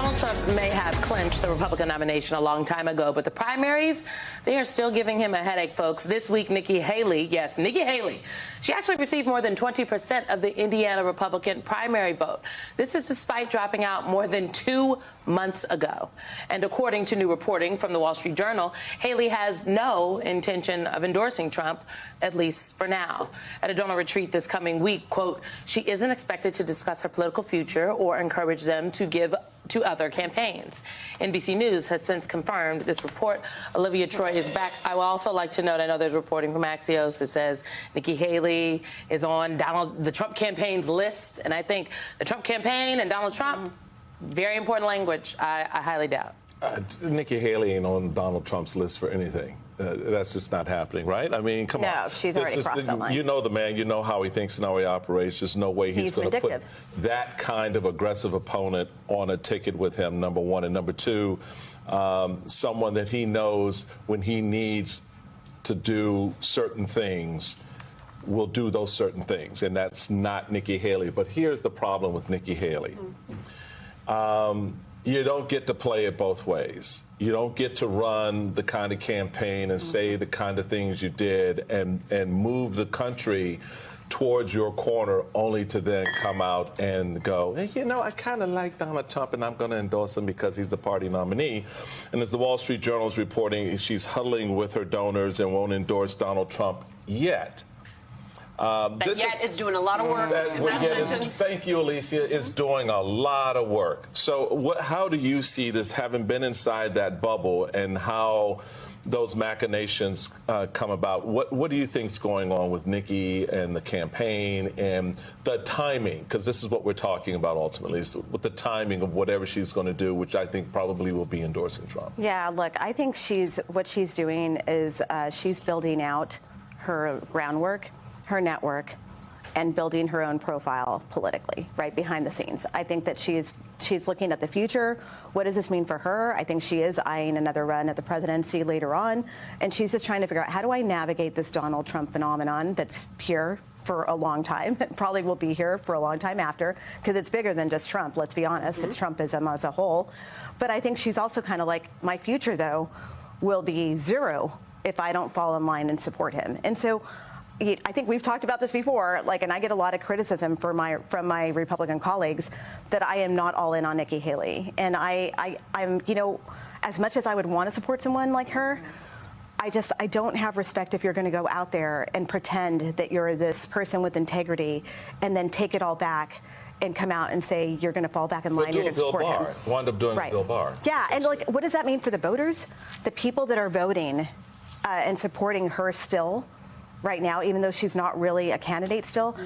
Donald Trump may have clinched the Republican nomination a long time ago, but the primaries, they are still giving him a headache, folks. This week, Nikki Haley, yes, Nikki Haley, she actually received more than 20% of the Indiana Republican primary vote. This is despite dropping out more than 2 months ago. And according to new reporting from the Wall Street Journal, Haley has no intention of endorsing Trump, at least for now. At a donor retreat this coming week, quote, she isn't expected to discuss her political future or encourage them to give to other campaigns. NBC News has since confirmed this report. Olivia Troy is back. I would also like to note, I know there's reporting from Axios that says Nikki Haley is on the Trump campaign's list. And I think the Trump campaign and Donald Trump, very important language, I highly doubt. Nikki Haley ain't on Donald Trump's list for anything. That's just not happening, right? I mean, come on. No, she's already crossed that line. You know the man. You know how he thinks and how he operates. There's no way he's going to put that kind of aggressive opponent on a ticket with him, number one. And number two, someone that he knows when he needs to do certain things will do those certain things. And that's not Nikki Haley. But here's the problem with Nikki Haley. You don't get to play it both ways. You don't get to run the kind of campaign and say the kind of things you did and move the country towards your corner only to then come out and go, hey, you know, I kind of like Donald Trump and I'm going to endorse him because he's the party nominee. And as the Wall Street Journal is reporting, she's huddling with her donors and won't endorse Donald Trump yet. Yet is doing a lot of work. Thank you, Alicia. Is doing a lot of work. So how do you see this, having been inside that bubble, and how those machinations come about? What do you think is going on with Nikki and the campaign and the timing? Because this is what we're talking about ultimately, is with the timing of whatever she's going to do, which I think probably will be endorsing Trump. Yeah, look, I think what she's doing is she's building out her groundwork, her network, and building her own profile politically, right behind the scenes. I think that she's looking at the future. What does this mean for her? I think she is eyeing another run at the presidency later on, and she's just trying to figure out, how do I navigate this Donald Trump phenomenon that's here for a long time? It probably will be here for a long time after, because it's bigger than just Trump, let's be honest. It's Trumpism as a whole. But I think she's also kind of like, my future, though, will be zero if I don't fall in line and support him. And so I think we've talked about this before, and I get a lot of criticism from my Republican colleagues that I am not all in on Nikki Haley. And I'm, as much as I would want to support someone like her, I don't have respect if you're going to go out there and pretend that you're this person with integrity and then take it all back and come out and say you're going to fall back in line, you're going to support him. Wind up doing Bill Barr. Yeah, and what does that mean for the voters? The people that are voting and supporting her still right now, even though she's not really a candidate still,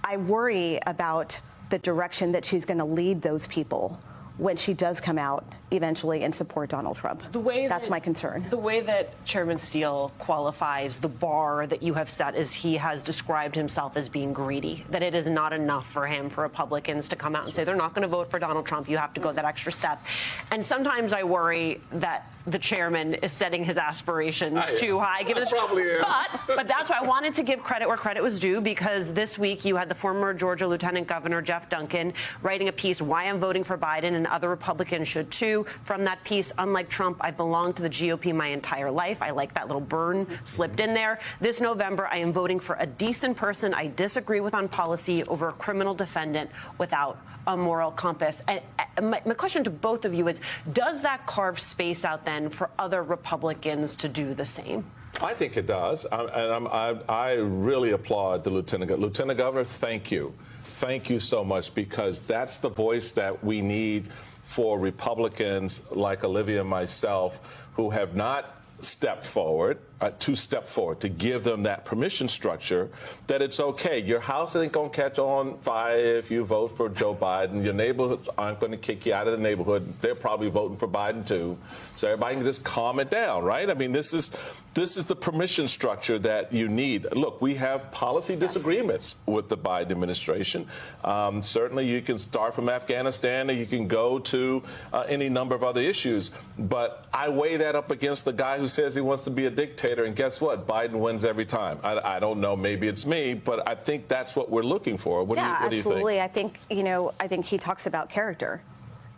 I worry about the direction that she's going to lead those people when she does come out eventually and support Donald Trump. That's my concern. The way that Chairman Steele qualifies the bar that you have set is he has described himself as being greedy, that it is not enough for him, for Republicans to come out and say they're not going to vote for Donald Trump. You have to go that extra step. And sometimes I worry that the chairman is setting his aspirations too high. But that's why I wanted to give credit where credit was due, because this week you had the former Georgia Lieutenant Governor Jeff Duncan writing a piece, Why I'm Voting for Biden, and other Republicans should too. From that piece, unlike Trump, I belonged to the GOP my entire life. I like that little burn slipped in there. This November, I am voting for a decent person I disagree with on policy over a criminal defendant without a moral compass. And my question to both of you is, does that carve space out then for other Republicans to do the same? I think it does. I really applaud the Lieutenant Governor. Lieutenant Governor, thank you. Thank you so much, because that's the voice that we need for Republicans like Olivia and myself, who have not stepped forward, to give them that permission structure that it's okay. Your house ain't going to catch on fire if you vote for Joe Biden. Your neighborhoods aren't going to kick you out of the neighborhood. They're probably voting for Biden, too. So everybody can just calm it down, right? I mean, this is the permission structure that you need. Look, we have policy disagreements with the Biden administration. Certainly, you can start from Afghanistan and you can go to any number of other issues. But I weigh that up against the guy who says he wants to be a dictator. And guess what? Biden wins every time. I don't know. Maybe it's me, but I think that's what we're looking for. What do you think? Absolutely. I think he talks about character.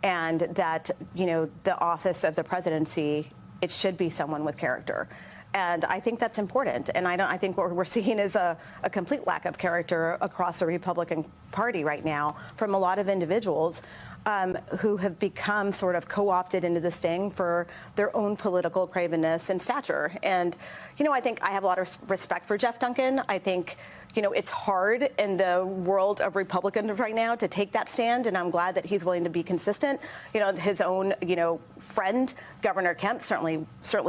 and that, the office of the presidency, it should be someone with character. And I think that's important. And I think what we're seeing is a complete lack of character across the Republican Party right now from a lot of individuals who have become sort of co-opted into this thing for their own political cravenness and stature. And, I think I have a lot of respect for Jeff Duncan. I think, it's hard in the world of Republicans right now to take that stand, and I'm glad that he's willing to be consistent. His own, friend, Governor Kemp, certainly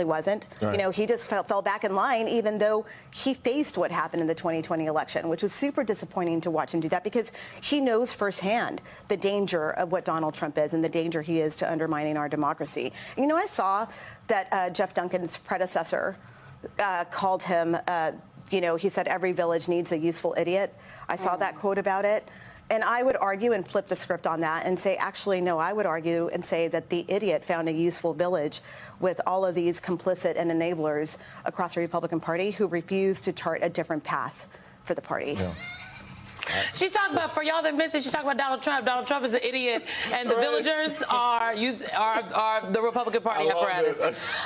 wasn't. Right. He just fell back in line, even though he faced what happened in the 2020 election, which was super disappointing to watch him do that, because he knows firsthand the danger of what Donald Trump is and the danger he is to undermining our democracy. I saw that Jeff Duncan's predecessor called him, he said every village needs a useful idiot. I saw that quote about it. And I would argue and flip the script on that and say, actually, no, I would argue and say that the idiot found a useful village with all of these complicit and enablers across the Republican Party who refuse to chart a different path for the party. Yeah. She's talking about, for y'all that missed it, she's talking about Donald Trump. Donald Trump is an idiot, and the villagers are the Republican Party apparatus.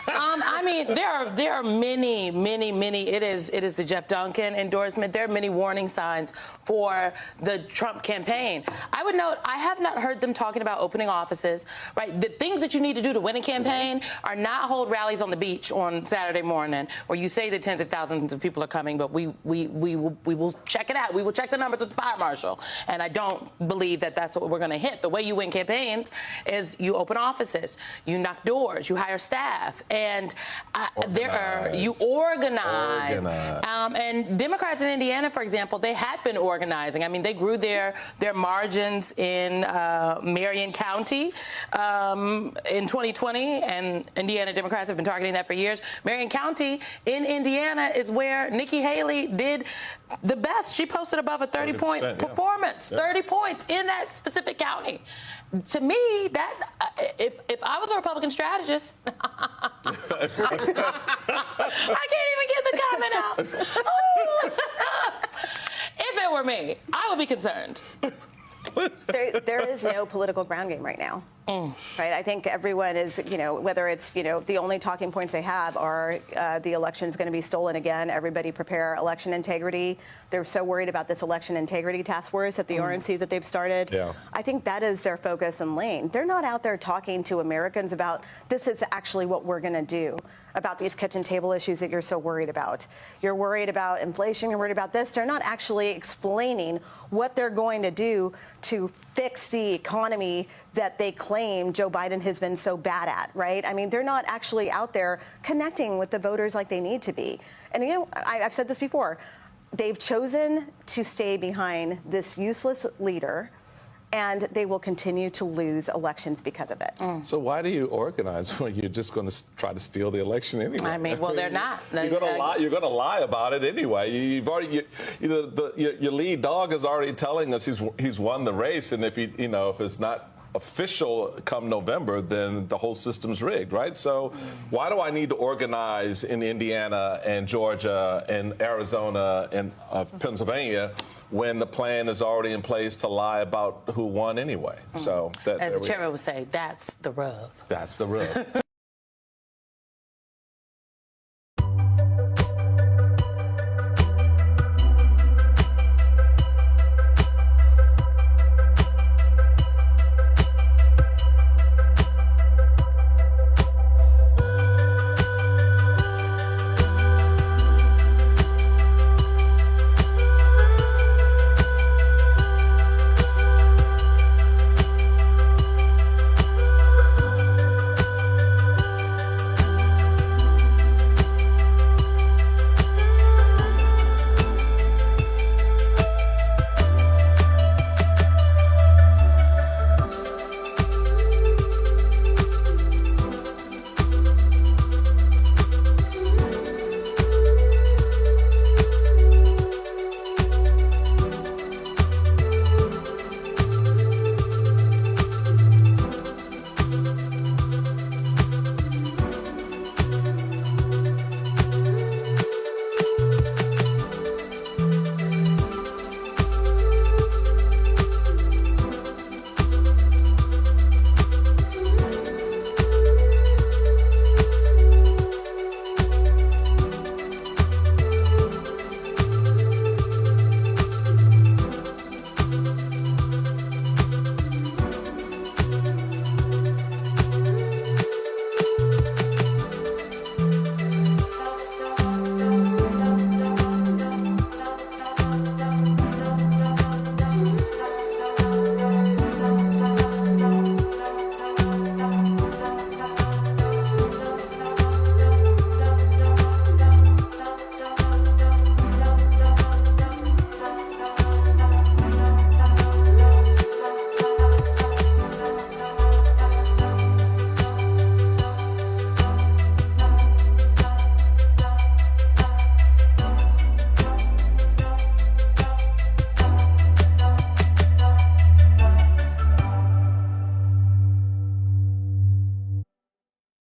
I mean, there are many. It is the Jeff Duncan endorsement. There are many warning signs for the Trump campaign. I would note, I have not heard them talking about opening offices. Right, the things that you need to do to win a campaign are not hold rallies on the beach on Saturday morning, where you say that tens of thousands of people are coming, but we will check it out. We will check the numbers with the fire marshal, and I don't believe that that's what we're going to hit. The way you win campaigns is you open offices, you knock doors, you hire staff, and you organize. And Democrats in Indiana, for example, they had been organizing. I mean, they grew their margins in Marion County in 2020, and Indiana Democrats have been targeting that for years. Marion County in Indiana is where Nikki Haley did the best. She posted above a 30-point performance, 30 points in that specific county. To me, that if I was a Republican strategist, I can't even get the comment out. If it were me, I would be concerned. There is no political ground game right now. Right? I think everyone is, whether it's, the only talking points they have are the election is going to be stolen again. Everybody prepare election integrity. They're so worried about this election integrity task force at the RNC that they've started. Yeah. I think that is their focus and lane. They're not out there talking to Americans about this is actually what we're going to do about these kitchen table issues that you're so worried about. You're worried about inflation, you're worried about this. They're not actually explaining what they're going to do to fix the economy that they claim Joe Biden has been so bad at, right? I mean, they're not actually out there connecting with the voters like they need to be. And, I've said this before. They've chosen to stay behind this useless leader, and they will continue to lose elections because of it. So why do you organize when you're just going to try to steal the election anyway? I mean, well, they're not. You're going to lie. You're going to lie about it anyway. You've already, your lead dog is already telling us he's won the race, and if if it's not official come November, then the whole system's rigged, right? So why do I need to organize in Indiana and Georgia and Arizona and Pennsylvania when the plan is already in place to lie about who won anyway? So as the chairman would say, that's the rub. That's the rub.